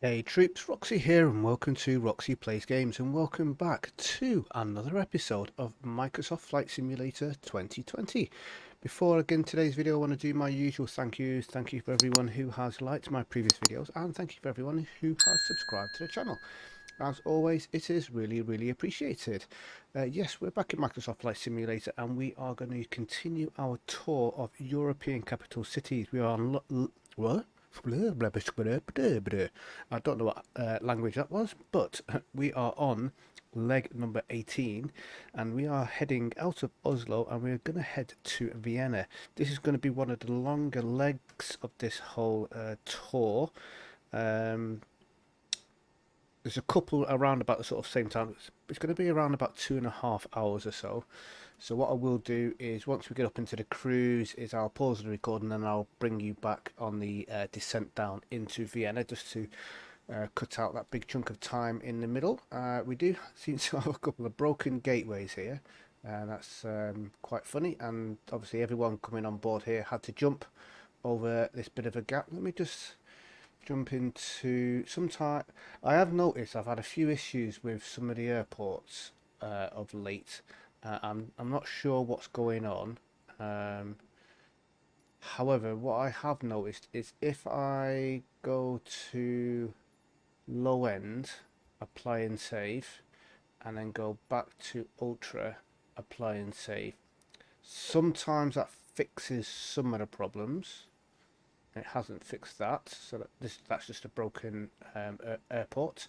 Hey troops, Roxy here and welcome to Roxee Plays Games and welcome back to another episode of Microsoft Flight Simulator 2020. Before I begin today's video, I want to do my usual thank yous. Thank you for everyone who has liked my previous videos and thank you for everyone who has subscribed to the channel. As always, it is really appreciated. Yes, we're back in Microsoft Flight Simulator and we are going to continue our tour of European capital cities. We are on... What? I don't know what language that was, but we are on leg number 18 and we are heading out of Oslo and we're going to head to Vienna. This is going to be one of the longer legs of this whole tour. There's a couple around about the sort of same time. It's going to be around about 2.5 hours or so. So what I will do is once we get up into the cruise is I'll pause the recording and I'll bring you back on the descent down into Vienna just to cut out that big chunk of time in the middle. We do seem to have a couple of broken gateways here and that's quite funny, and obviously everyone coming on board here had to jump over this bit of a gap. Let me just jump into some time. I have noticed I've had a few issues with some of the airports of late. I'm not sure what's going on. However, what I have noticed is if I go to low end, apply and save, and then go back to ultra, apply and save, sometimes that fixes some of the problems. It hasn't fixed that, so that's just a broken airport.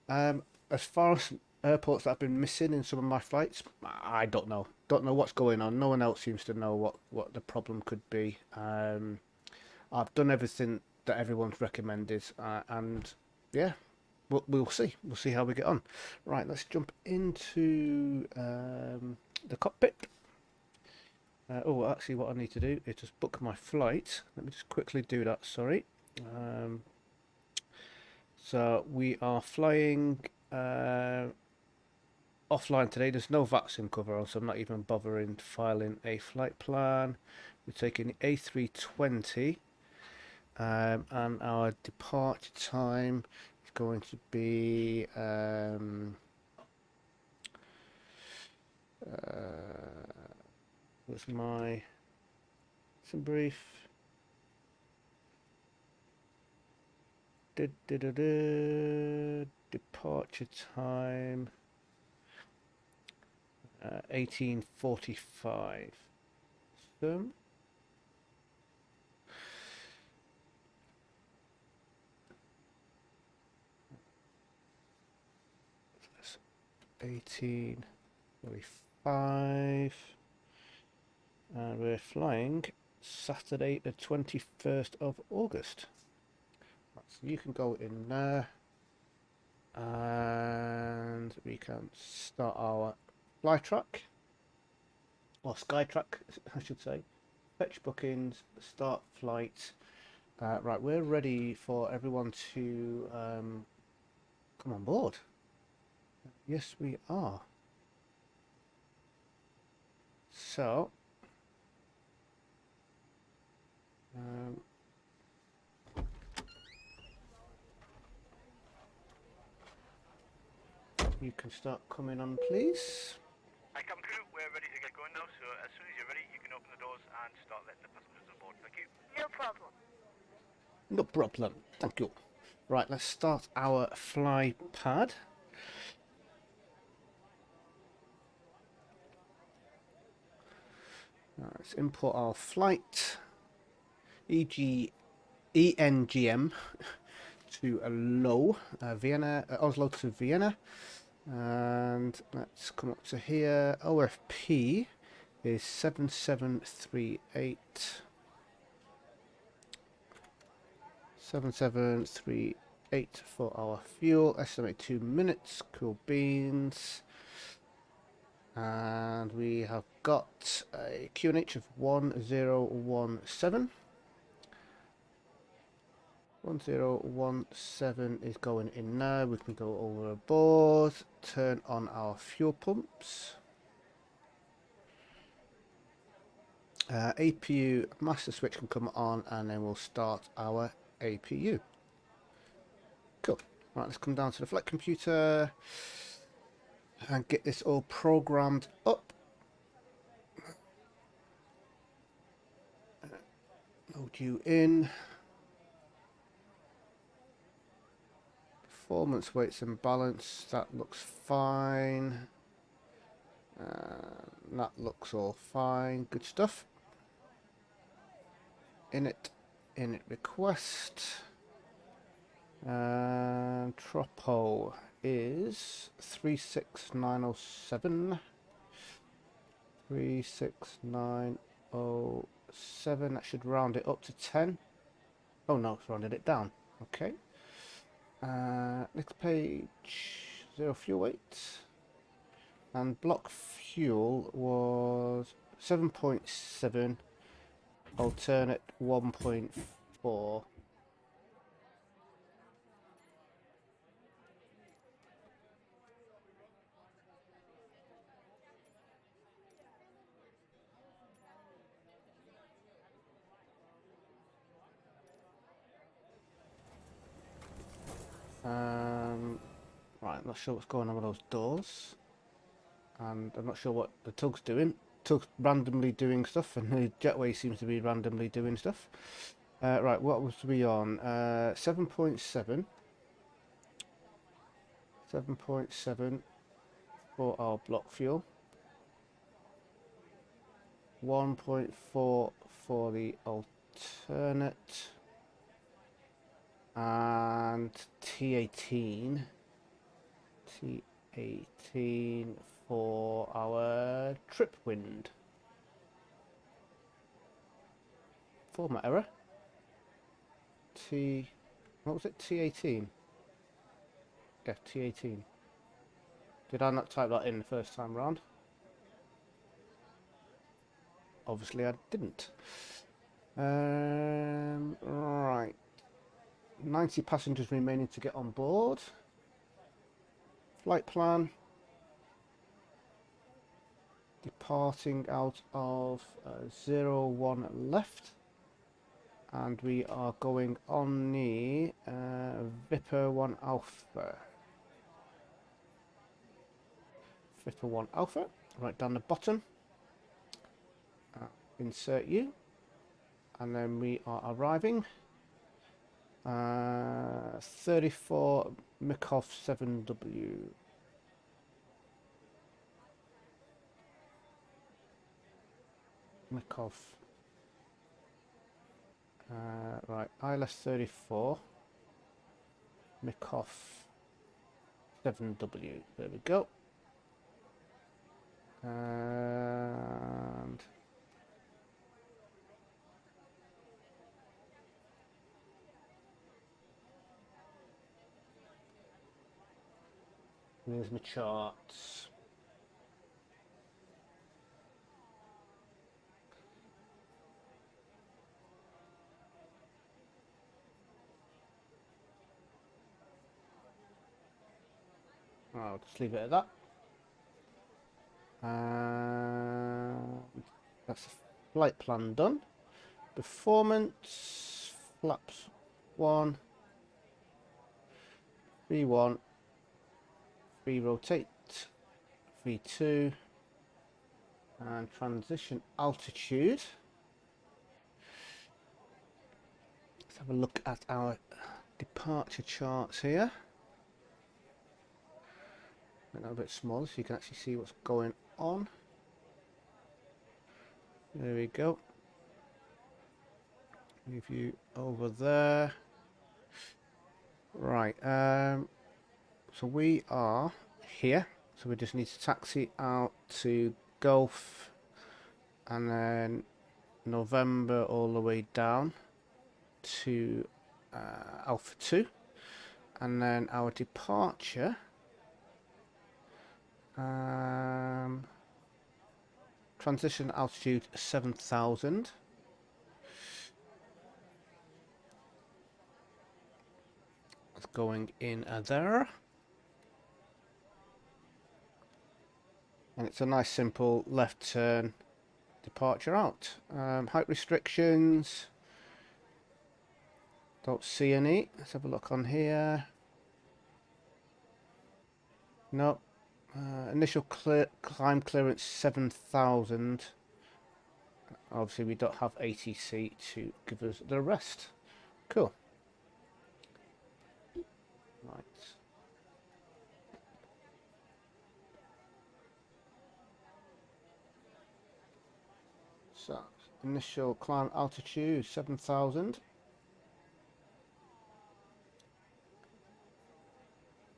As far as airports that have been missing in some of my flights, I don't know. Don't know what's going on. No one else seems to know what the problem could be. I've done everything that everyone's recommended, and yeah, we'll see. We'll see how we get on. Right, let's jump into the cockpit. Oh, actually, what I need to do is just book my flight. Let me just quickly do that. Sorry. So we are flying offline today. There's no vaccine cover on, so I'm not even bothering filing a flight plan. We're taking the A320, and our departure time is going to be what's my some brief. Departure time 18:45. So 18:45, and we're flying Saturday the 21st of August. So you can go in there and we can start our fly track, or sky track I should say. Fetch bookings, start flight. Right, we're ready for everyone to come on board. Yes, we are. So you can start coming on, please. Hi, cabin crew, we're ready to get going now, so as soon as you're ready, you can open the doors and start letting the passengers on board. Thank you. No problem. No problem. Thank you. Right, let's start our fly pad. Let's import our flight, ENGM to a low, Vienna, Oslo to Vienna, and let's come up to here. OFP is 7738. 7738 for our fuel. Estimate 2 minutes. Cool beans. And we have got a QNH of 1017. 1017 is going in now. We can go overboard, turn on our fuel pumps. APU master switch can come on and then we'll start our APU. Cool. Right, let's come down to the flight computer and get this all programmed up. Load you in. Performance, weights and balance, that looks fine. That looks all fine, good stuff. Init request. Tropo is 36907. 36907. That should round it up to 10. Oh no, it's rounded it down. Okay. Next page, 0 fuel weight. And block fuel was 7.7, alternate 1.4. Right, I'm not sure what's going on with those doors. And I'm not sure what the tug's doing. Tug's randomly doing stuff, and the jetway seems to be randomly doing stuff. Right, what was we on? 7.7. 7.7 for our block fuel. 1.4 for the alternate. And T18 for our trip wind. Format error. What was it? T18. Yeah, T18. Did I not type that in the first time round? Obviously I didn't. Right. 90 passengers remaining to get on board. Flight plan. Departing out of 01 left. And we are going on the Viper 1 Alpha. Viper 1 Alpha, right down the bottom. Insert you. And then we are arriving. 34 Mikov 7W. Mikov. Right, ILS 34. Mikov 7W. There we go. And there's my charts. I'll just leave it at that. That's the flight plan done. Performance, flaps 1, V1, V-rotate, V2, and transition altitude. Let's have a look at our departure charts here. A little bit smaller so you can actually see what's going on. There we go. Move you over there. Right, so we are here. So we just need to taxi out to Gulf and then November all the way down to Alpha 2. And then our departure transition altitude 7,000. It's going in there. And it's a nice simple left turn departure out. Height restrictions. Don't see any. Let's have a look on here. No. Initial climb clearance 7,000. Obviously, we don't have ATC to give us the rest. Cool. Right. So, initial climb altitude 7,000.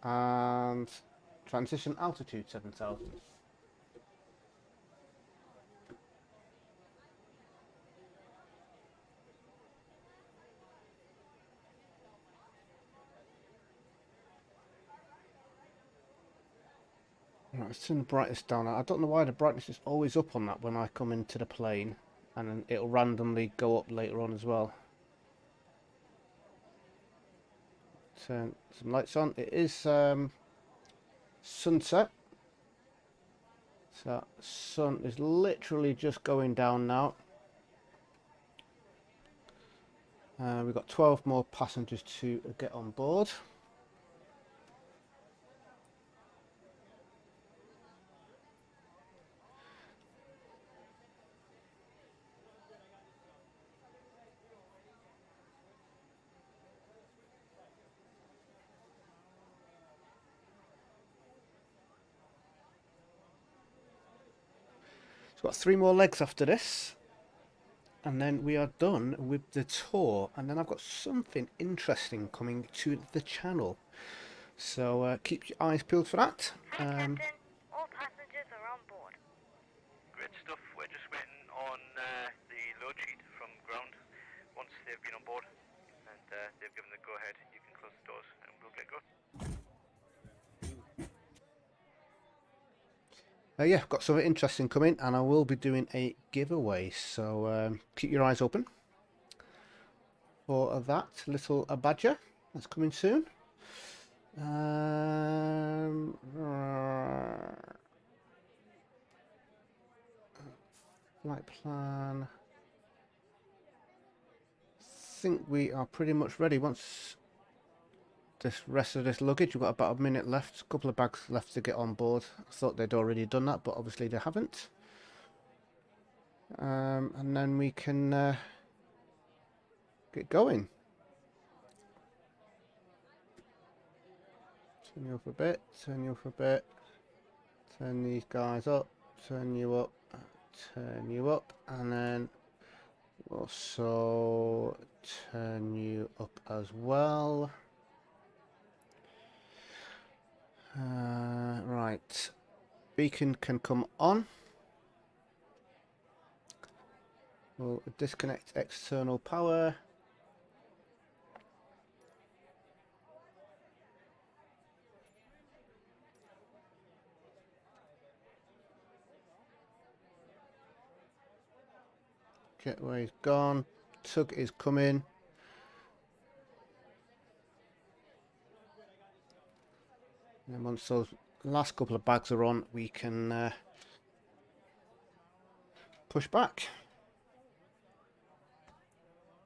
And transition altitude 7,000. Right, let's turn the brightness down. I don't know why the brightness is always up on that when I come into the plane, and then it'll randomly go up later on as well. Turn some lights on. It is sunset, so sun is literally just going down now. We've got 12 more passengers to get on board. So we've got 3 more legs after this, and then we are done with the tour. And then I've got something interesting coming to the channel, so keep your eyes peeled for that. Hi, Captain. All passengers are on board. Great stuff. We're just waiting on the load sheet from ground. Once they've been on board and they've given the go-ahead, you can close the doors and we'll get going. Yeah, got something interesting coming, and I will be doing a giveaway, so keep your eyes open for that little badger that's coming soon. Flight plan. Think we are pretty much ready. Once this rest of this luggage, we've got about a minute left, a couple of bags left to get on board. I thought they'd already done that, but obviously they haven't. And then we can get going. Turn you up a bit, turn you up a bit, turn these guys up, turn you up, and then also turn you up as well. Right, beacon can come on. We'll disconnect external power. Getaway's gone. Tug is coming. And once those last couple of bags are on, we can push back.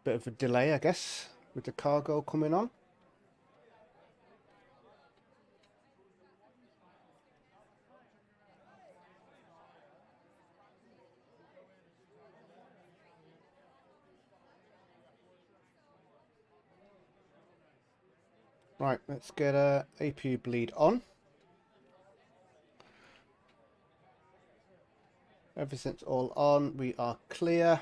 Bit of a delay, I guess, with the cargo coming on. Right, let's get a APU bleed on. Everything's all on. We are clear.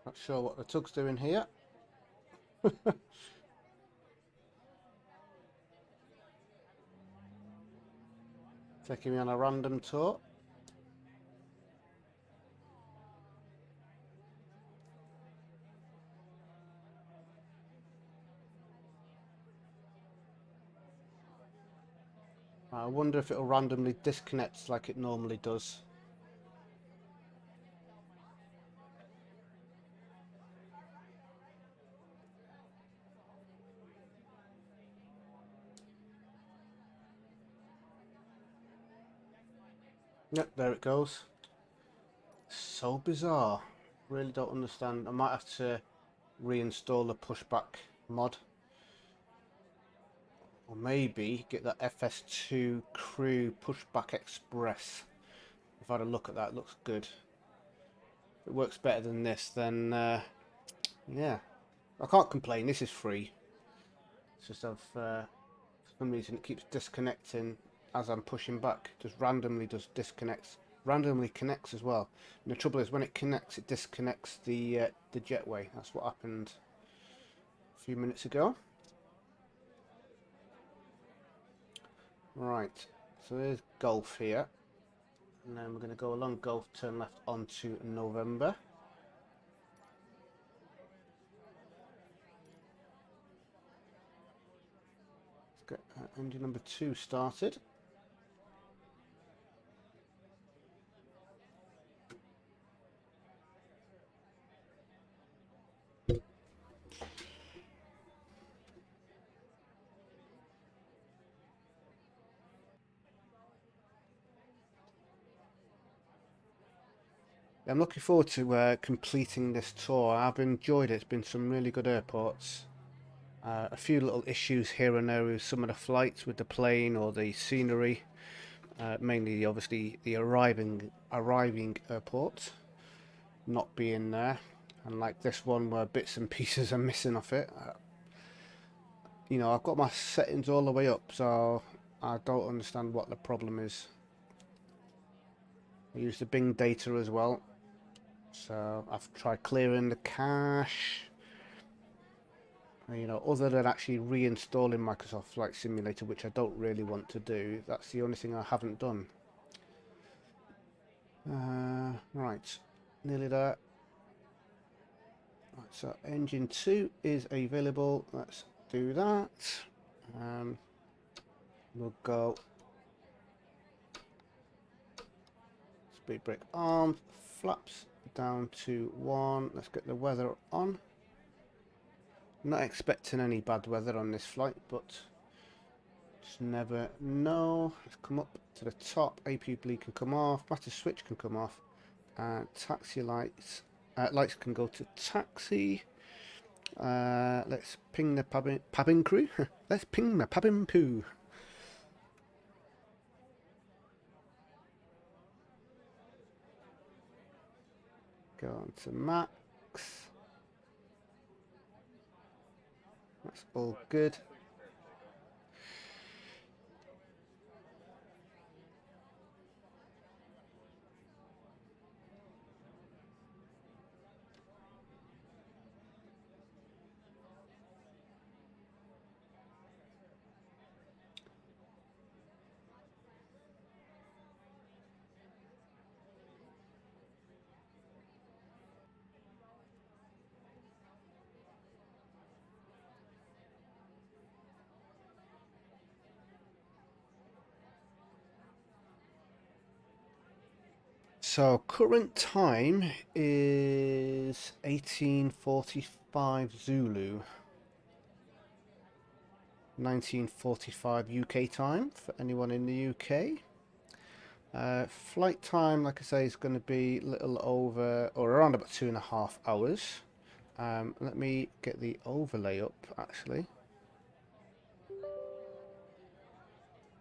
Not sure what the tug's doing here. Taking me on a random tour. I wonder if it'll randomly disconnect like it normally does. Yep, there it goes. So bizarre. Really don't understand. I might have to reinstall the pushback mod. Or maybe get that FS2 Crew Pushback Express. If I had a look at that, it looks good. If it works better than this, then yeah. I can't complain, this is free. It's just for some reason it keeps disconnecting as I'm pushing back. Just randomly disconnects. Randomly connects as well. And the trouble is when it connects, it disconnects the jetway. That's what happened a few minutes ago. Right, so there's Golf here. And then we're going to go along Golf, turn left onto November. Let's get engine number 2 started. I'm looking forward to completing this tour. I've enjoyed it. It's been some really good airports. A few little issues here and there with some of the flights with the plane or the scenery. Mainly, obviously, the arriving airport not being there. And like this one where bits and pieces are missing off it. You know, I've got my settings all the way up, so I don't understand what the problem is. I use the Bing data as well. So I've tried clearing the cache. You know, other than actually reinstalling Microsoft Flight Simulator, which I don't really want to do, that's the only thing I haven't done. Right, nearly there. Right, so engine 2 is available. Let's do that. We'll go speed brake armed, flaps down to 1. Let's get the weather on. Not expecting any bad weather on this flight, but just never know. Let's come up to the top. AP bleed can come off. Master switch can come off. Taxi lights. Lights can go to taxi. Let's ping the pabbin crew. Let's ping the pabbin poo. Go on to max. That's all good. So current time is 18:45 Zulu, 19:45 UK time for anyone in the UK. Flight time, like I say, is going to be a little over or around about 2.5 hours. Let me get the overlay up actually.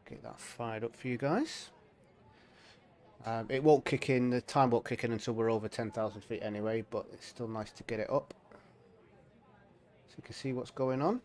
Get that fired up for you guys. It won't kick in, the time won't kick in until we're over 10,000 feet anyway, but it's still nice to get it up so you can see what's going on.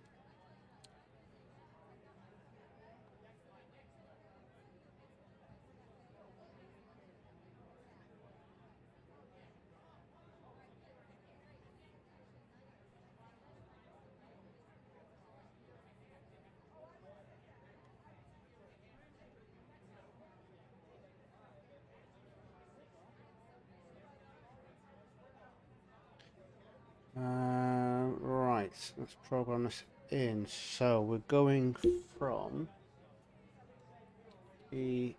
Right, let's program this in. So we're going from ENGM,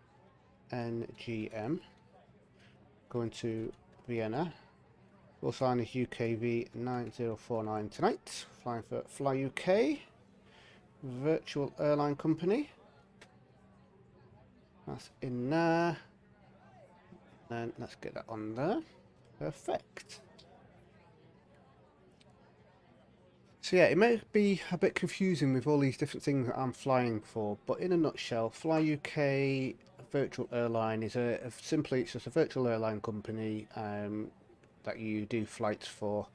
going to Vienna. We'll sign is UKV 9049 tonight, flying for FlyUK, virtual airline company. That's in there. And let's get that on there. Perfect. So yeah, it may be a bit confusing with all these different things that I'm flying for, but in a nutshell, FlyUK Virtual Airline is simply it's just a virtual airline company that you do flights for.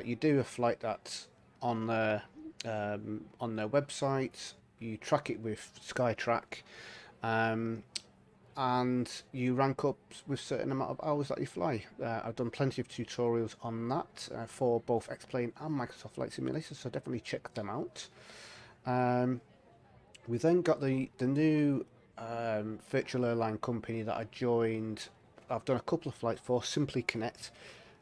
You do a flight that's on their website. You track it with Skytrack, um, and you rank up with certain amount of hours that you fly. I've done plenty of tutorials on that for both X-Plane and Microsoft Flight Simulator, so definitely check them out. We then got the new virtual airline company that I joined. I've done a couple of flights for, Simply Connect.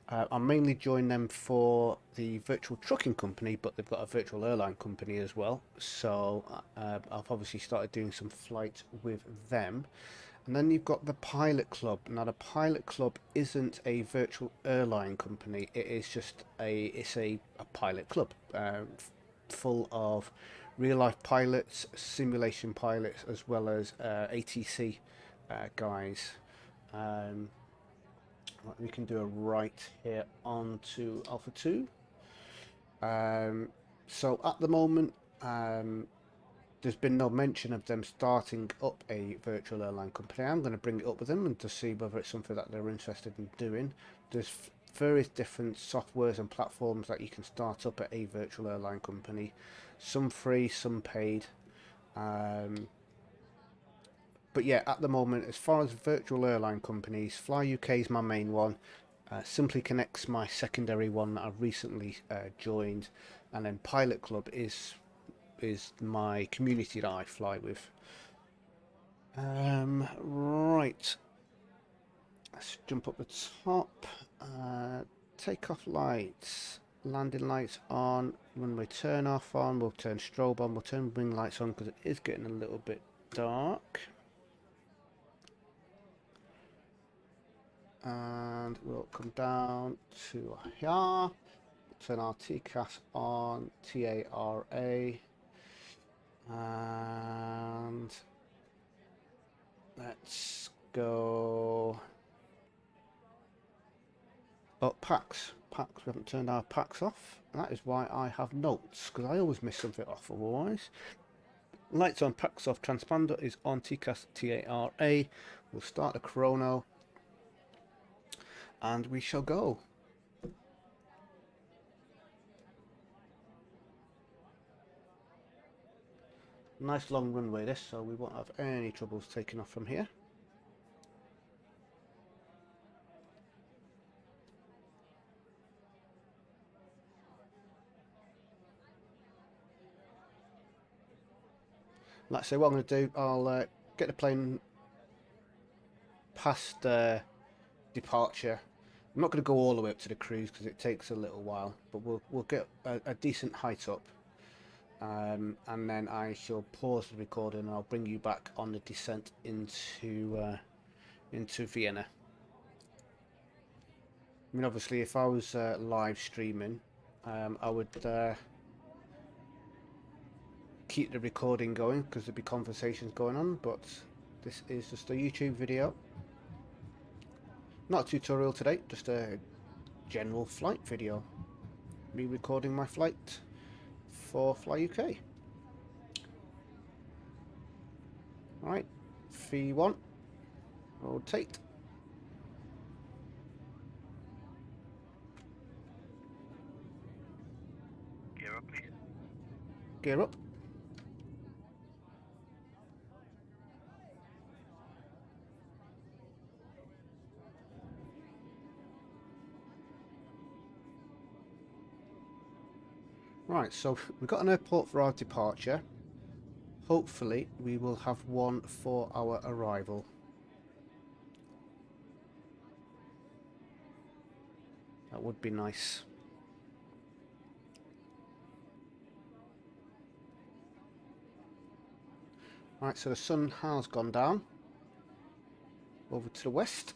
I mainly joined them for the virtual trucking company, but they've got a virtual airline company as well. So I've obviously started doing some flights with them. And then you've got the Pilot Club. Now the Pilot Club isn't a virtual airline company. It is just a pilot club full of real life pilots, simulation pilots, as well as ATC guys. We can do a right here onto Alpha 2. So at the moment, there's been no mention of them starting up a virtual airline company. I'm going to bring it up with them and to see whether it's something that they're interested in doing. There's various different softwares and platforms that you can start up at a virtual airline company. Some free, some paid. But yeah, at the moment, as far as virtual airline companies, FlyUK is my main one. Simply Connect's my secondary one that I've recently joined, and then Pilot Club is my community that I fly with. Right, let's jump up the top. Takeoff lights, landing lights on, runway turn off on. We'll turn strobe on. We'll turn wing lights on because it is getting a little bit dark. And we'll come down to here, turn our TCAS on, TARA, and let's go. Oh, packs. We haven't turned our packs off, and that is why I have notes, because I always miss something off otherwise. Lights on, packs off, transponder is on, TCAS, TARA. We'll start the chrono, and we shall go. Nice long runway this, so we won't have any troubles taking off from here. Like I say, what I'm going to do, I'll get the plane past departure. I'm not going to go all the way up to the cruise because it takes a little while, but we'll get a decent height up, and then I shall pause the recording and I'll bring you back on the descent into Vienna. I mean, obviously, if I was live streaming, I would keep the recording going because there'd be conversations going on, but this is just a YouTube video. Not a tutorial today, just a general flight video. Me recording my flight for FlyUK. Alright, V1, rotate. Gear up, please. Gear up. Right, so we've got an airport for our departure. Hopefully we will have one for our arrival. That would be nice. Right, so the sun has gone down over to the west.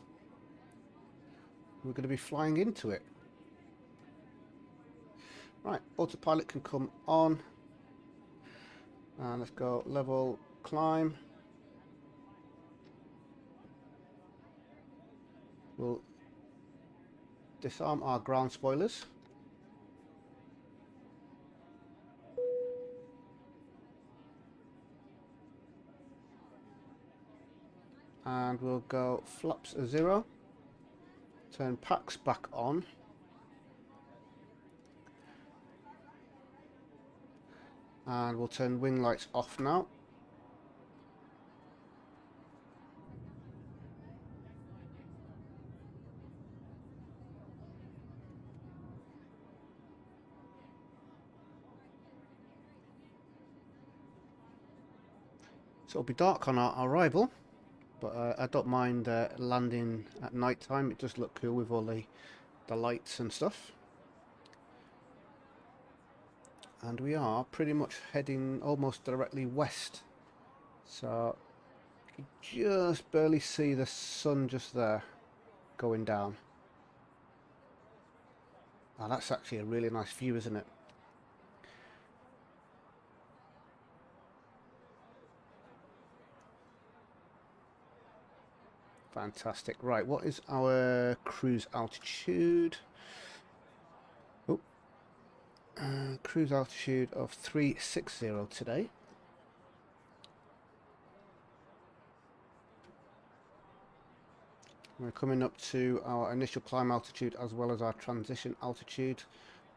We're going to be flying into it. Right, autopilot can come on. And let's go level climb. We'll disarm our ground spoilers. And we'll go flaps 0. Turn packs back on. And we'll turn wing lights off now. So it'll be dark on our arrival, but I don't mind landing at night time. It does look cool with all the lights and stuff. And we are pretty much heading almost directly west. So you can just barely see the sun just there going down. Oh, that's actually a really nice view, isn't it? Fantastic. Right, what is our cruise altitude? Oh, cruise altitude of 360 today. We're coming up to our initial climb altitude as well as our transition altitude.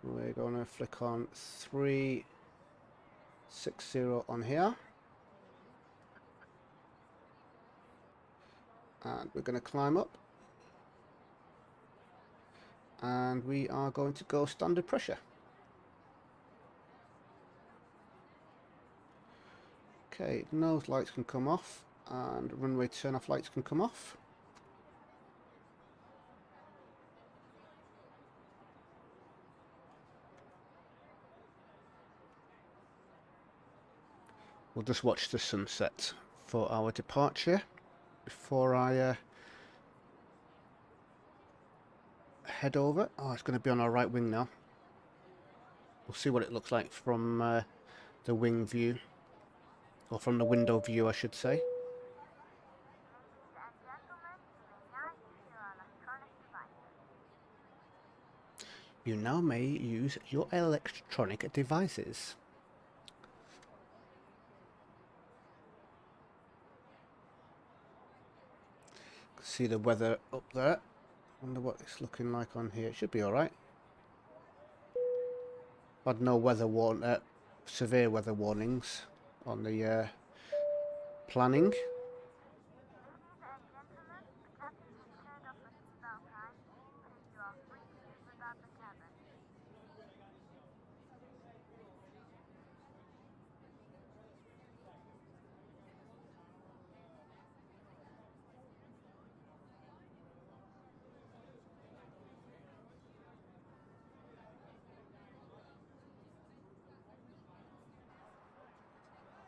We're going to flick on 360 on here. And we're going to climb up. And we are going to go standard pressure. Okay, nose lights can come off and runway turn off lights can come off. We'll just watch the sunset for our departure before I head over. Oh, it's going to be on our right wing now. We'll see what it looks like from the wing view, or from the window view I should say. You now may use your electronic devices. See the weather up there. Wonder what it's looking like on here. It should be alright. Had no severe weather warnings on the planning.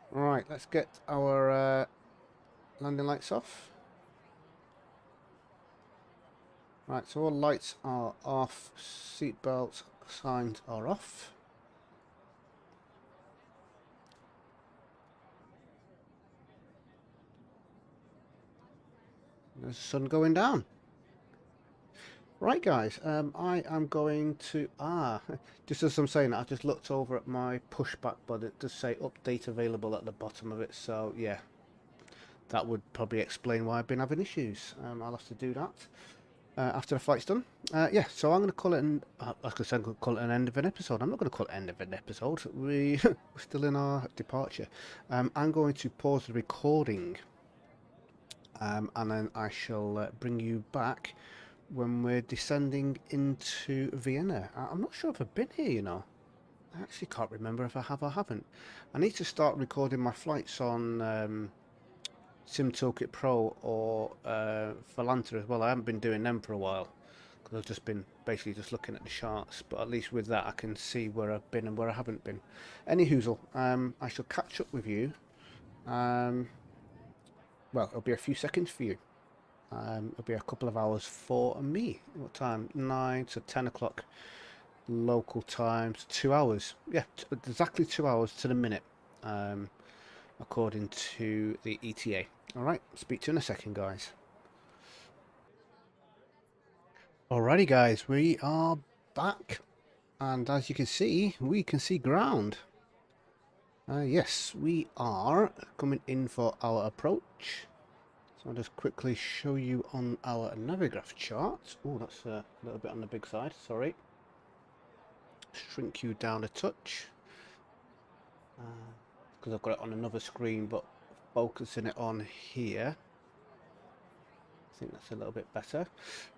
Right, let's get our landing lights off. Right, so all lights are off, seatbelt signs are off. There's the sun going down. Right guys, I am going to, just as I'm saying that, I just looked over at my pushback button. It does say update available at the bottom of it, so yeah, that would probably explain why I've been having issues. I'll have to do that after the flight's done. Yeah, so I'm going to call it an, I was going to say I'm going to call it an end of an episode. I'm not going to call it end of an episode. We're still in our departure. I'm going to pause the recording, and then I shall bring you back when we're descending into Vienna. I'm not sure if I've been here, you know. I actually can't remember if I have or haven't. I need to start recording my flights on Sim Toolkit Pro or Volanta as well. I haven't been doing them for a while because I've just been basically just looking at the charts, but at least with that I can see where I've been and where I haven't been. Any hoozle, I shall catch up with you. Well, it'll be a few seconds for you. It'll be a couple of hours for me. What time? 9 to 10 o'clock local time. So 2 hours. Yeah, exactly 2 hours to the minute, according to the ETA. Alright, speak to you in a second, guys. Alrighty guys, we are back, and as you can see ground. Yes, we are coming in for our approach. So I'll just quickly show you on our Navigraph chart. Oh, that's a little bit on the big side, sorry. Shrink you down a touch. Because I've got it on another screen, but focusing it on here. I think that's a little bit better.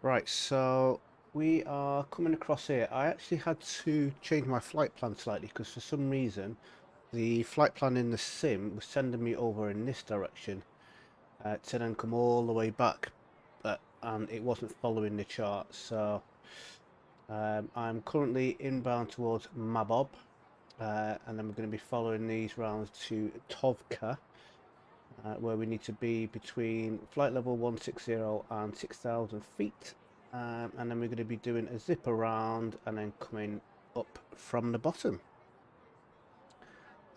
Right, so we are coming across here. I actually had to change my flight plan slightly because for some reason the flight plan in the sim was sending me over in this direction to then come all the way back, but it wasn't following the chart. So I'm currently inbound towards Mabob, and then we're going to be following these rounds to Tovka. Where we need to be between flight level 160 and 6,000 feet, and then we're going to be doing a zip around and then coming up from the bottom,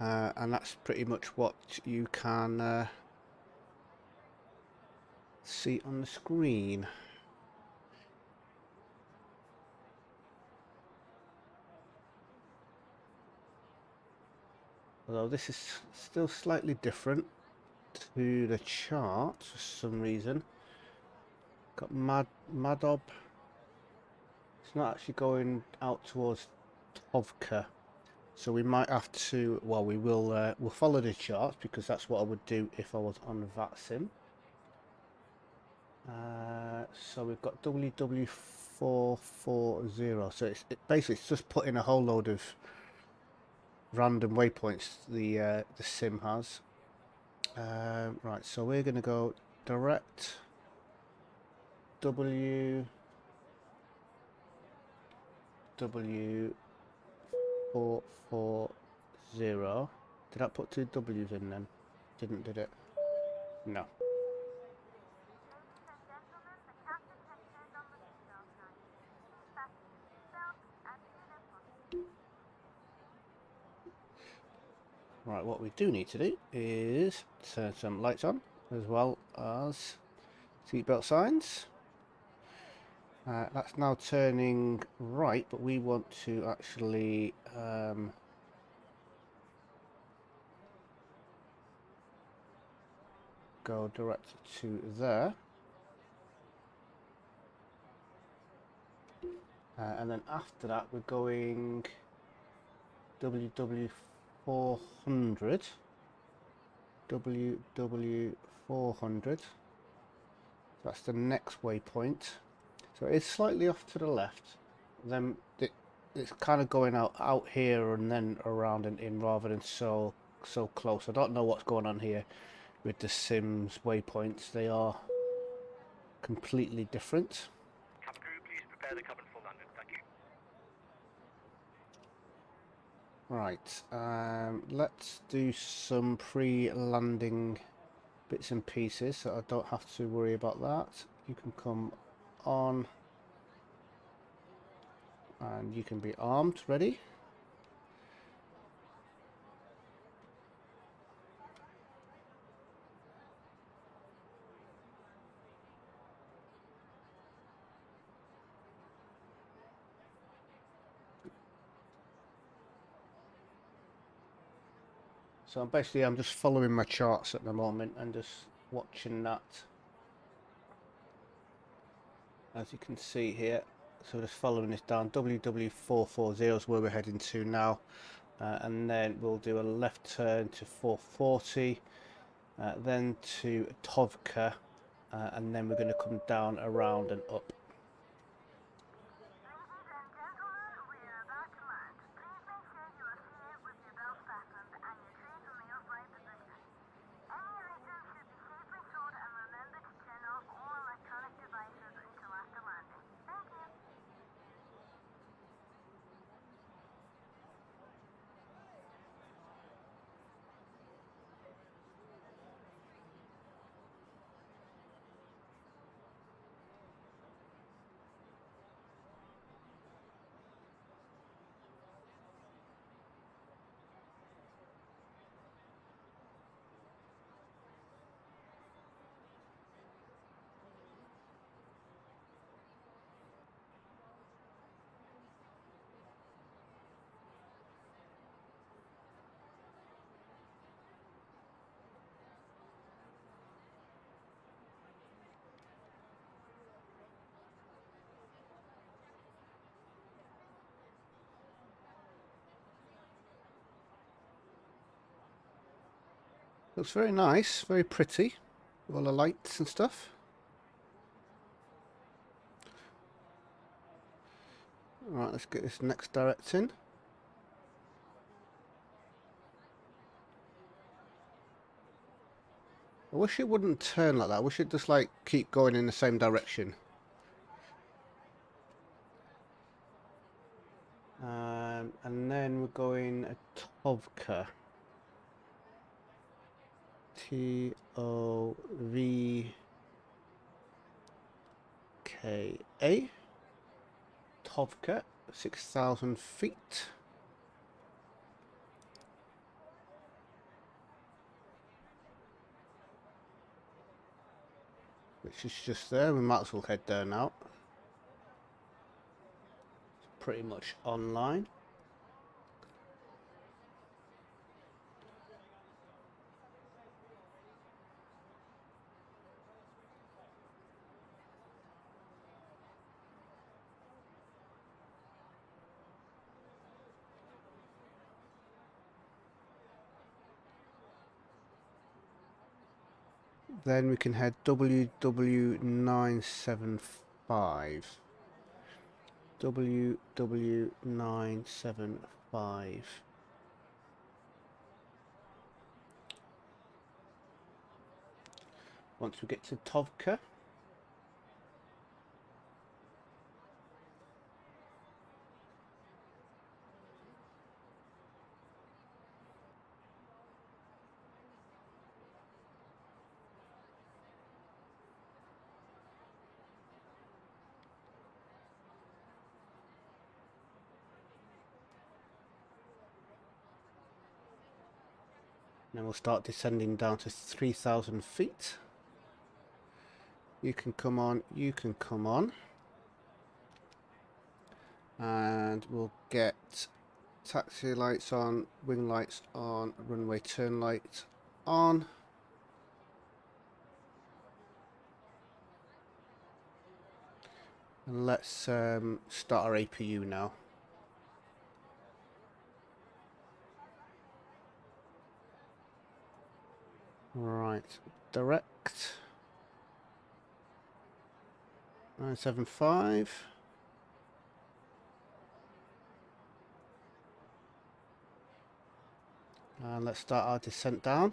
and that's pretty much what you can see on the screen. Although this is still slightly different to the chart for some reason. Got Madob. It's not actually going out towards Tovka, so we might have to. Well, we'll follow the charts because that's what I would do if I was on that sim. So we've got WW440. So basically it's just putting a whole load of random waypoints the sim has. Right, so we're going to go direct WW440. Did that put two W's in then? Didn't, did it? No. Right, what we do need to do is turn some lights on as well as seatbelt signs. That's now turning right, but we want to actually go direct to there. And then after that we're going WW400. WW400. That's the next waypoint. So it's slightly off to the left. Then it's kind of going out here and then around and in rather than so close. I don't know what's going on here with the Sims waypoints. They are completely different. Cabin crew, please prepare the cabin for landing. Thank you. Right, let's do some pre-landing bits and pieces so I don't have to worry about that. You can come on and you can be armed, ready. So basically I'm just following my charts at the moment and just watching that, as you can see here. So just following this down. WW440 is where we're heading to now, and then we'll do a left turn to 440, then to Tovka, and then we're going to come down, around and up. Looks very nice, very pretty, with all the lights and stuff. Right, let's get this next direct in. I wish it wouldn't turn like that. I wish it just like keep going in the same direction. And then we're going a Tovka. Tovka. Tovka, 6,000 feet. Which is just there. We might as well head there now. It's pretty much online. Then we can head WW975. WW975. Once we get to Tovka, then we'll start descending down to 3,000 feet. You can come on, you can come on. And we'll get taxi lights on, wing lights on, runway turn light on. And let's start our APU now. Right, direct 975. And let's start our descent down.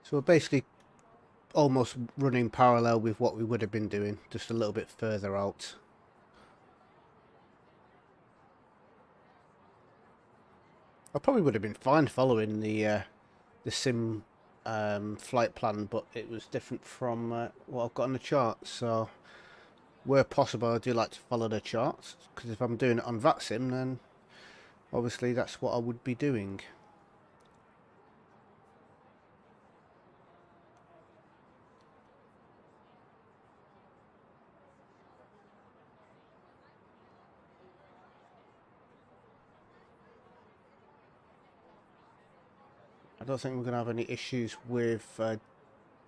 So we're basically almost running parallel with what we would have been doing, just a little bit further out. I probably would have been fine following the sim flight plan, but it was different from what I've got on the chart. So where possible, I do like to follow the charts, because if I'm doing it on VATSIM, then obviously that's what I would be doing. I don't think we're going to have any issues with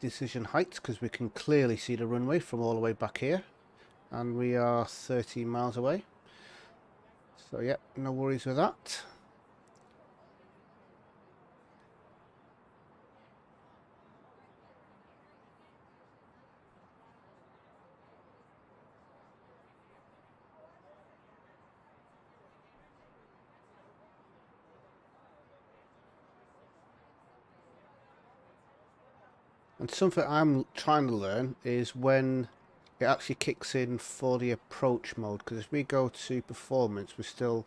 decision height, because we can clearly see the runway from all the way back here, and we are 13 miles away. So yeah, no worries with that. And something I'm trying to learn is when it actually kicks in for the approach mode, because if we go to performance, we're still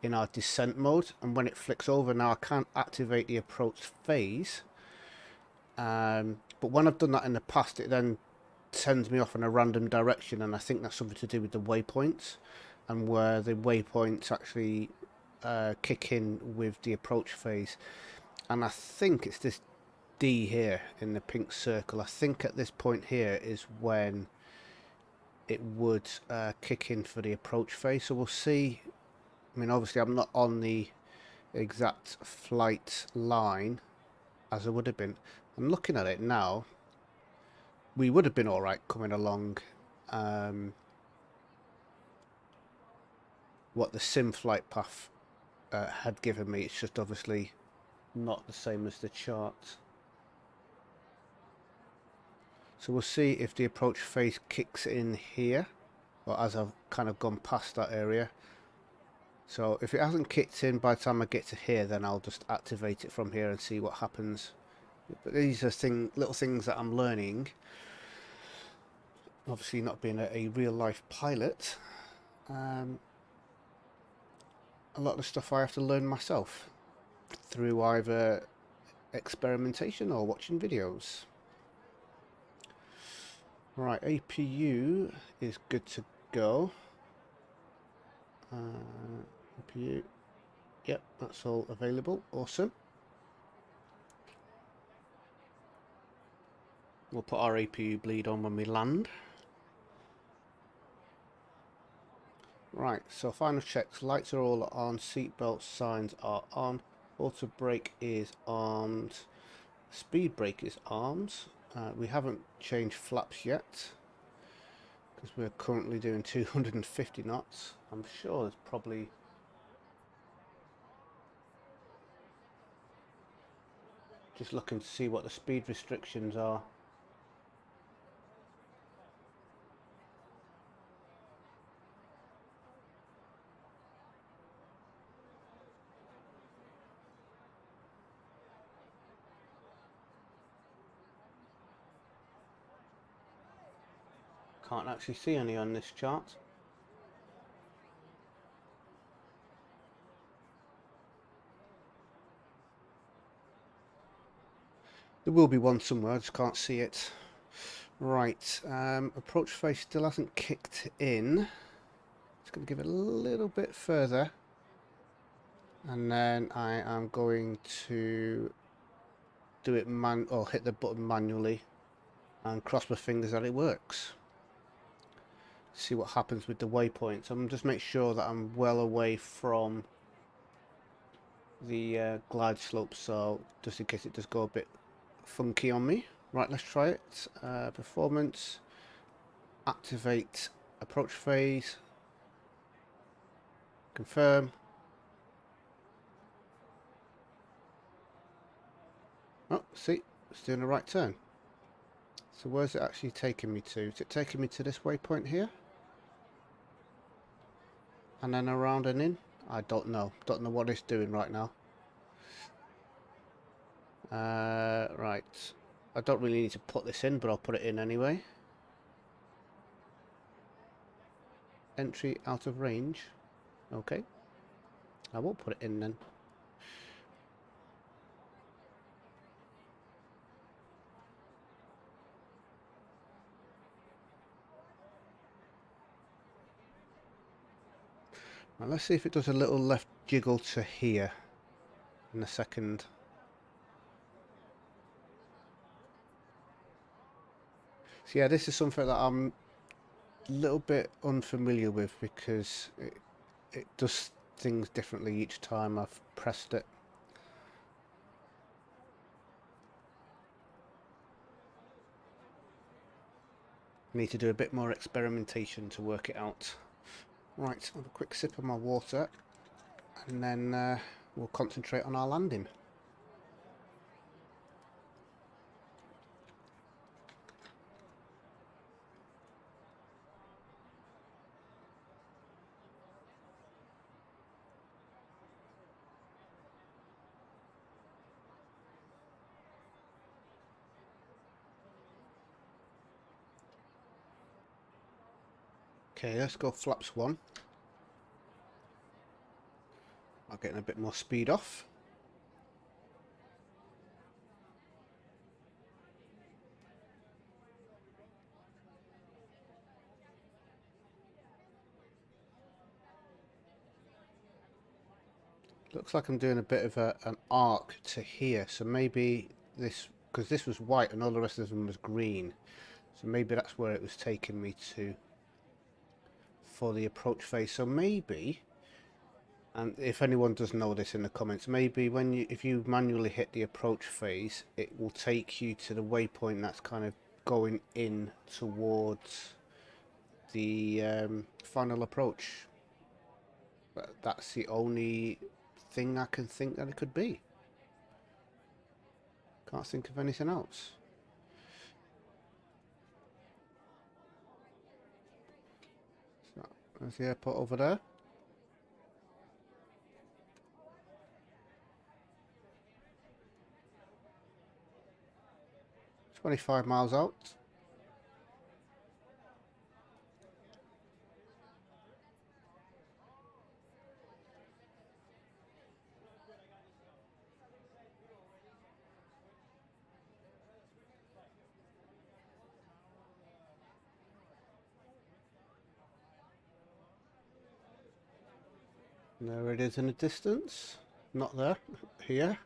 in our descent mode, and when it flicks over now I can't activate the approach phase. But when I've done that in the past, it then sends me off in a random direction, and I think that's something to do with the waypoints, and where the waypoints actually kick in with the approach phase. And I think it's this D here in the pink circle. I think at this point here is when it would kick in for the approach phase. So we'll see. I mean, obviously I'm not on the exact flight line as I would have been. I'm looking at it now. We would have been alright coming along what the sim flight path had given me. It's just obviously not the same as the chart. So we'll see if the approach phase kicks in here, or as I've kind of gone past that area. So if it hasn't kicked in by the time I get to here, then I'll just activate it from here and see what happens. But these are little things that I'm learning. Obviously not being a real life pilot. A lot of the stuff I have to learn myself through either experimentation or watching videos. Right, APU is good to go. APU, yep, that's all available. Awesome. We'll put our APU bleed on when we land. Right, so final checks. Lights are all on, seatbelt signs are on, auto brake is armed, speed brake is armed. We haven't changed flaps yet because we're currently doing 250 knots. I'm sure there's probably just looking to see what the speed restrictions are. Can't actually see any on this chart. There will be one somewhere, I just can't see it. Right, approach phase still hasn't kicked in. Just going to give it a little bit further. And then I am going to do it or hit the button manually and cross my fingers that it works. See what happens with the waypoints. I'm just make sure that I'm well away from the glide slope, so just in case it does go a bit funky on me. Right, let's try it. Performance, activate approach phase, confirm. Oh, see, it's doing the right turn. So where's it actually taking me to? Is it taking me to this waypoint here? And then around and in? I don't know. Don't know what it's doing right now. Right. I don't really need to put this in, but I'll put it in anyway. Entry out of range. Okay. I won't put it in then. Now let's see if it does a little left jiggle to here in a second. So yeah, this is something that I'm a little bit unfamiliar with because it does things differently each time I've pressed it. I need to do a bit more experimentation to work it out. Right, I'll have a quick sip of my water and then we'll concentrate on our landing. Okay, let's go flaps 1. I'm getting a bit more speed off. Looks like I'm doing a bit of an arc to here, so maybe this, because this was white and all the rest of them was green, so maybe that's where it was taking me to for the approach phase. So maybe, and if anyone does know this in the comments, maybe when if you manually hit the approach phase, it will take you to the waypoint that's kind of going in towards the final approach. But that's the only thing I can think that it could be. Can't think of anything else. So, there's the airport over there. "25 miles out." And there it is in the distance. Not there. Here.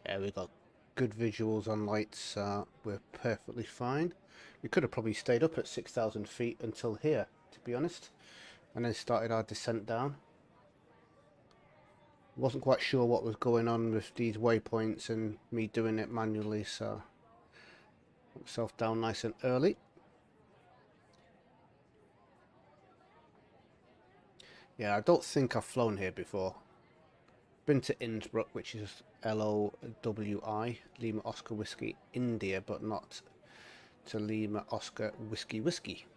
Yeah, we got good visuals on lights. We're perfectly fine. We could have probably stayed up at 6,000 feet until here, to be honest, and then started our descent down. Wasn't quite sure what was going on with these waypoints and me doing it manually, so put myself down nice and early. Yeah, I don't think I've flown here before. Been to Innsbruck, which is LOWI, Lima Oscar Whiskey India, but not to Lima Oscar Whiskey Whiskey.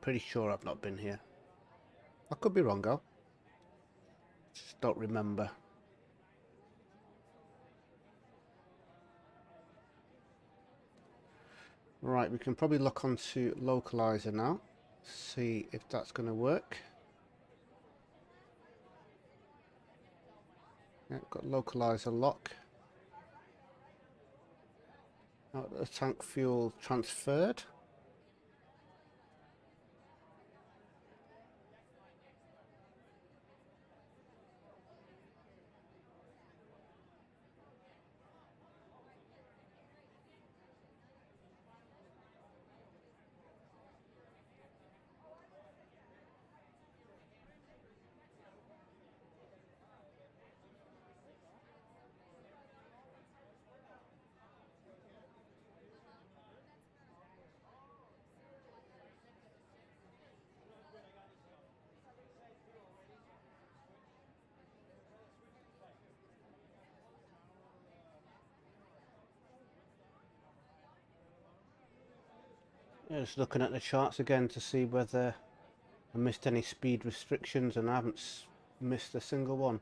Pretty sure I've not been here. I could be wrong though. Just don't remember. Right, we can probably look onto localizer now. See if that's going to work. Yeah, got localizer lock. Now the tank fuel transferred. Yeah, just looking at the charts again to see whether I missed any speed restrictions, and I haven't missed a single one.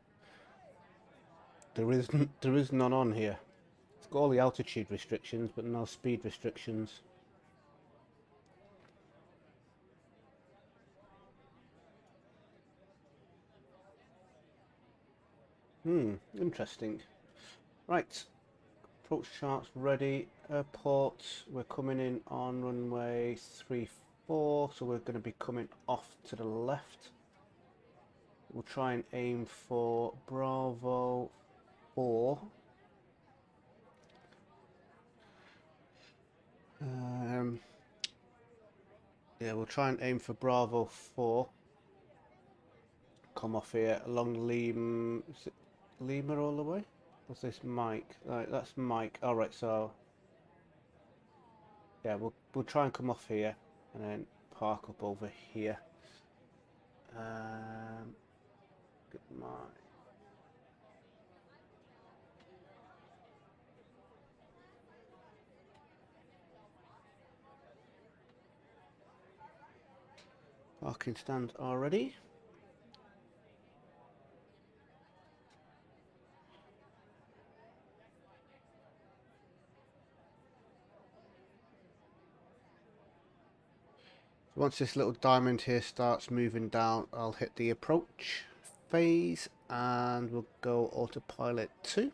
There is none on here. It's got all the altitude restrictions, but no speed restrictions. Interesting. Right, approach charts ready. Airport, we're coming in on runway 34, so we're going to be coming off to the left. We'll try and aim for Bravo 4. Yeah, we'll try and aim for Bravo 4. Come off here along Lima. Is it Lima all the way? What's this, Mike? Right, that's Mike. All right, so yeah, we'll try and come off here and then park up over here. Get my parking stand already. So once this little diamond here starts moving down, I'll hit the approach phase and we'll go autopilot 2.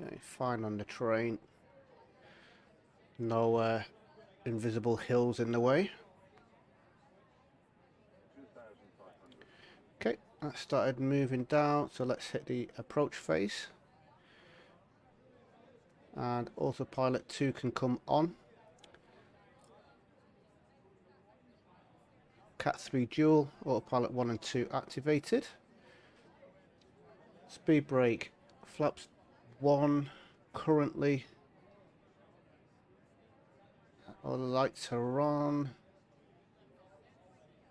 Okay, fine on the terrain. No invisible hills in the way. Okay, that started moving down, so let's hit the approach phase. And autopilot 2 can come on. Cat 3 dual, autopilot 1 and 2 activated. Speed brake, flaps 1 currently. All the lights are on.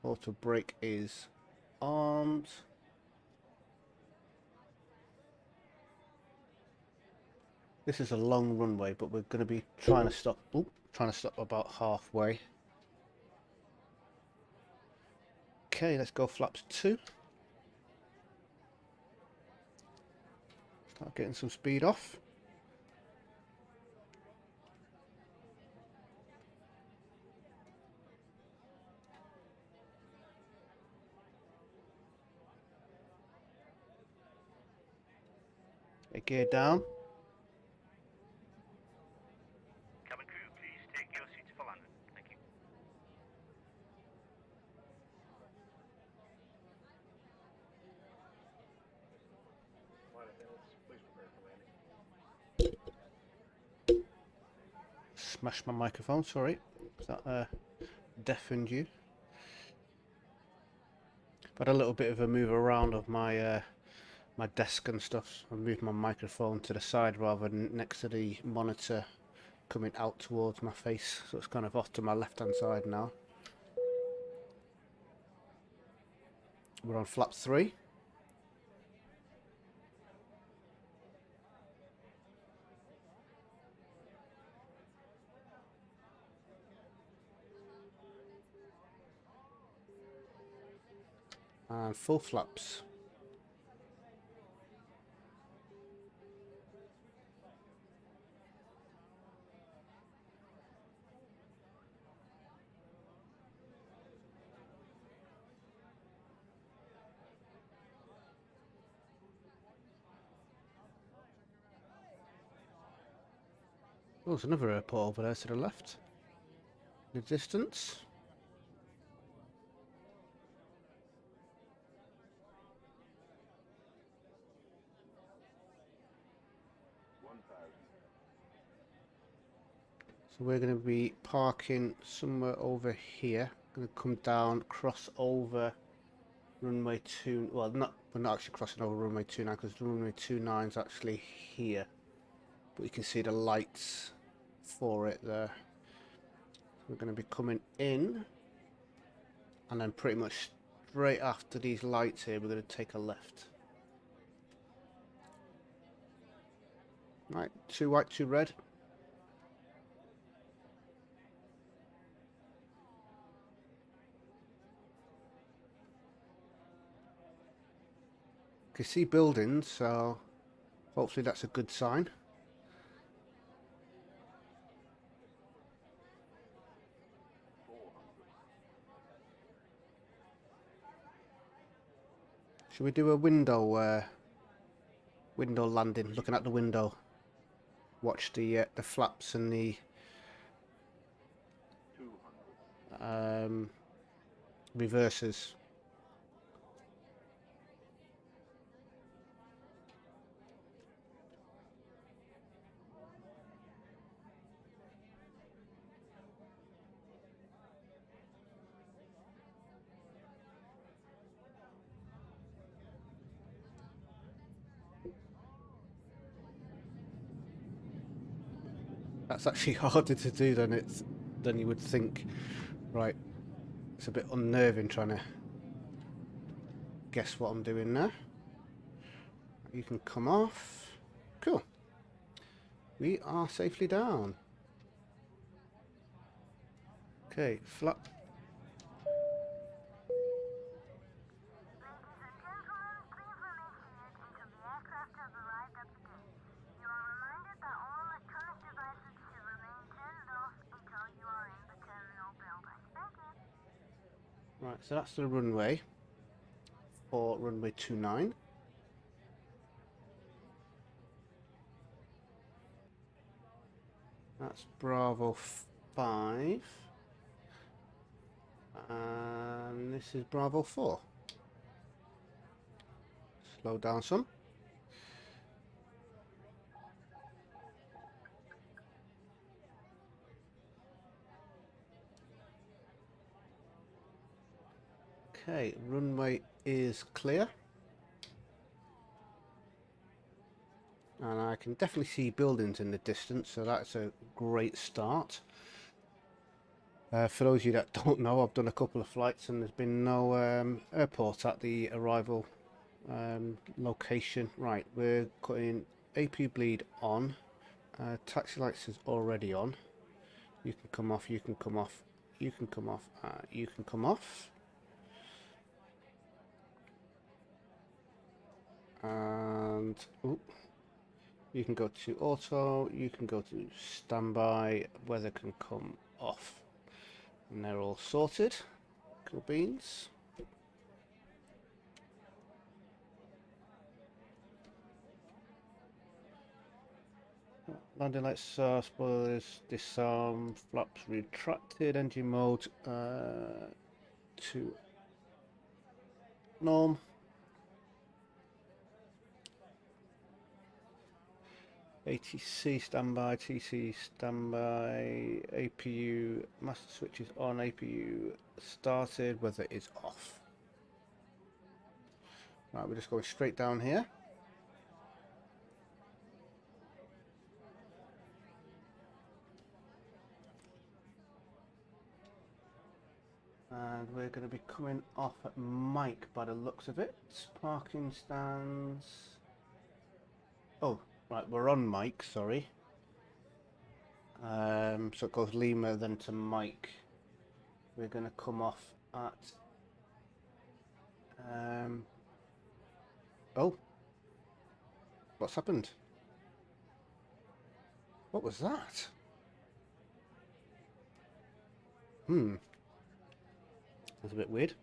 Auto brake is armed. This is a long runway, but we're going to be trying to stop. Trying to stop about halfway. Okay, let's go flaps 2. Start getting some speed off. Gear down. Cabin crew, please take your seats for landing. Thank you. Smash my microphone, sorry. That deafened you. I've had a little bit of a move around of my my desk and stuff. I moved my microphone to the side rather than next to the monitor coming out towards my face, so it's kind of off to my left hand side now. We're on flap 3. And full flaps. Oh, there's another airport over there to the left. In the distance. So we're going to be parking somewhere over here. Going to come down, cross over runway 2. Well, we're not actually crossing over runway 29 because runway 29 is actually here. But you can see the lights for it there. We're going to be coming in, and then pretty much straight after these lights here, we're going to take a left. Right, 2 white, 2 red. You can see buildings, so hopefully that's a good sign. Should we do a window landing, looking at the window? Watch the flaps and the reverses. That's actually harder to do than you would think. Right, it's a bit unnerving trying to guess what I'm doing there. You can come off. Cool. We are safely down. Okay, flap. Right, so that's the runway for runway 29. That's Bravo 5. And this is Bravo 4. Slow down some. Okay, runway is clear. And I can definitely see buildings in the distance, so that's a great start. For those of you that don't know, I've done a couple of flights and there's been no airport at the arrival location. Right, we're cutting AP bleed on. Taxi lights is already on. You can come off, you can come off, you can come off, you can come off. And ooh, you can go to auto, you can go to standby, weather can come off. And they're all sorted. Cool beans. Landing lights, spoilers, disarm, flaps retracted, engine mode to norm. ATC standby, TC standby, APU, master switch is on, APU started, weather is off. Right, we're just going straight down here. And we're going to be coming off at Mike by the looks of it. Parking stands. Oh, right, we're on Mike, sorry. So it goes Lima then to Mike. We're going to come off at oh, what's happened? What was that? That's a bit weird.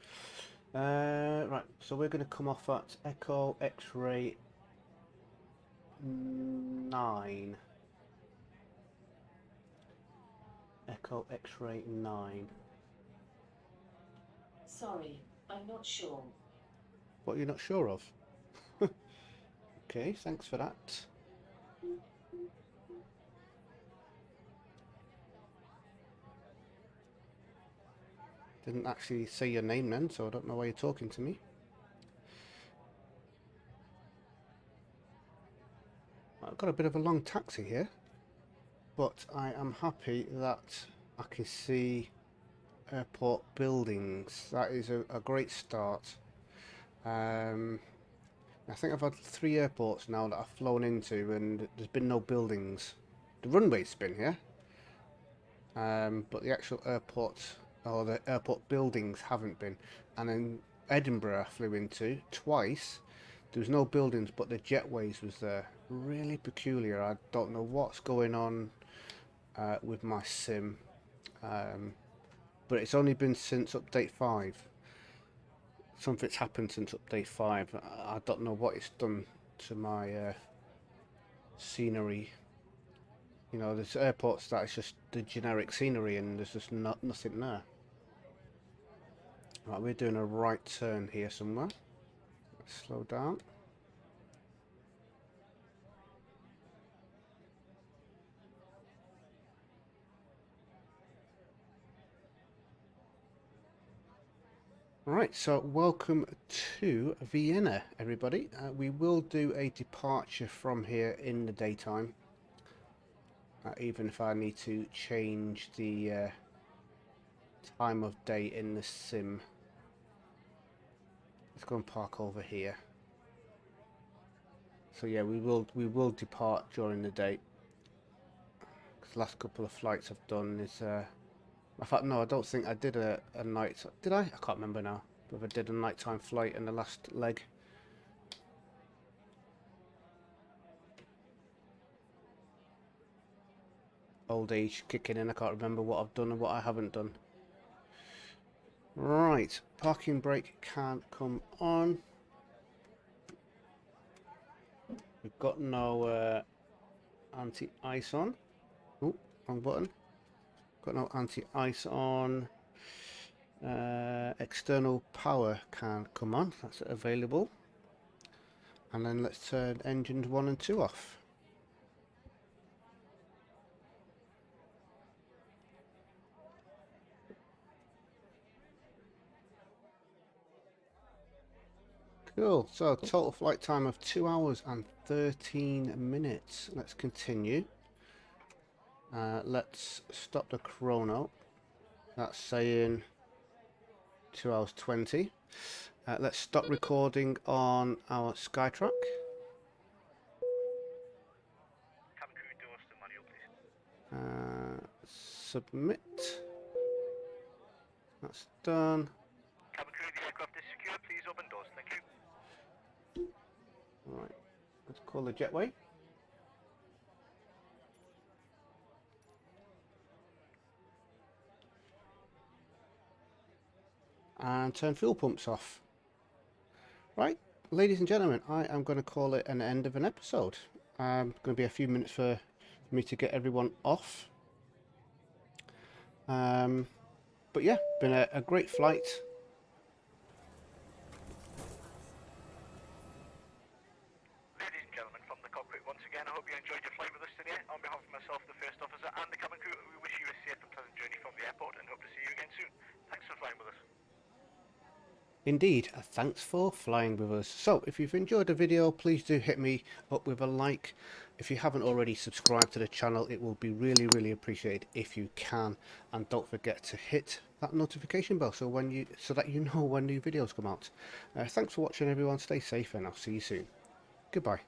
Right, so we're going to come off at Echo X-Ray 9. Echo X-Ray 9. Sorry, I'm not sure. What you're not sure of? Okay, thanks for that. Didn't actually say your name then, so I don't know why you're talking to me. I've got a bit of a long taxi here, but I am happy that I can see airport buildings. That is a great start. I think I've had 3 airports now that I've flown into and there's been no buildings. The runway's been here, but the actual airport or the airport buildings haven't been. And in Edinburgh I flew into twice. There was no buildings, but the jetways was there. Really peculiar. I don't know what's going on with my sim, but it's only been since update 5. Something's happened since update 5. I don't know what it's done to my scenery. You know, there's airports that it's just the generic scenery and there's just nothing there. Right, we're doing a right turn here somewhere. Let's slow down. Right, so welcome to Vienna, everybody. We will do a departure from here in the daytime, even if I need to change the time of day in the sim. Let's go and park over here. So yeah, we will depart during the day. Because the last couple of flights I've done is in fact, no, I don't think I did a night. Did I? I can't remember now. But I did a nighttime flight in the last leg. Old age kicking in. I can't remember what I've done and what I haven't done. Right, parking brake can't come on. We've got no anti-ice on. Oh, wrong button. Got no anti-ice on. External power can't come on. That's available. And then let's turn engines 1 and 2 off. Cool, so total flight time of 2 hours and 13 minutes. Let's continue. Let's stop the chrono. That's saying 2 hours 20. Let's stop recording on our Skytrack. Cabin crew doors to manual, please. Submit. That's done. Cabin crew, the aircraft is secure. Please open doors. Thank you. Right, let's call the jetway. And turn fuel pumps off. Right, ladies and gentlemen, I am going to call it an end of an episode. Going to be a few minutes for me to get everyone off. But yeah, been a great flight. Ladies and gentlemen, from the cockpit once again, I hope you enjoyed your flight with us today. On behalf of myself, the first officer, and the cabin crew, we wish you a safe and pleasant journey from the airport and hope to see you again soon. Thanks for flying with us. Indeed, thanks for flying with us. So, if you've enjoyed the video, please do hit me up with a like. If you haven't already subscribed to the channel, it will be really appreciated if you can. And don't forget to hit that notification bell so that you know when new videos come out. Thanks for watching, everyone. Stay safe, and I'll see you soon. Goodbye.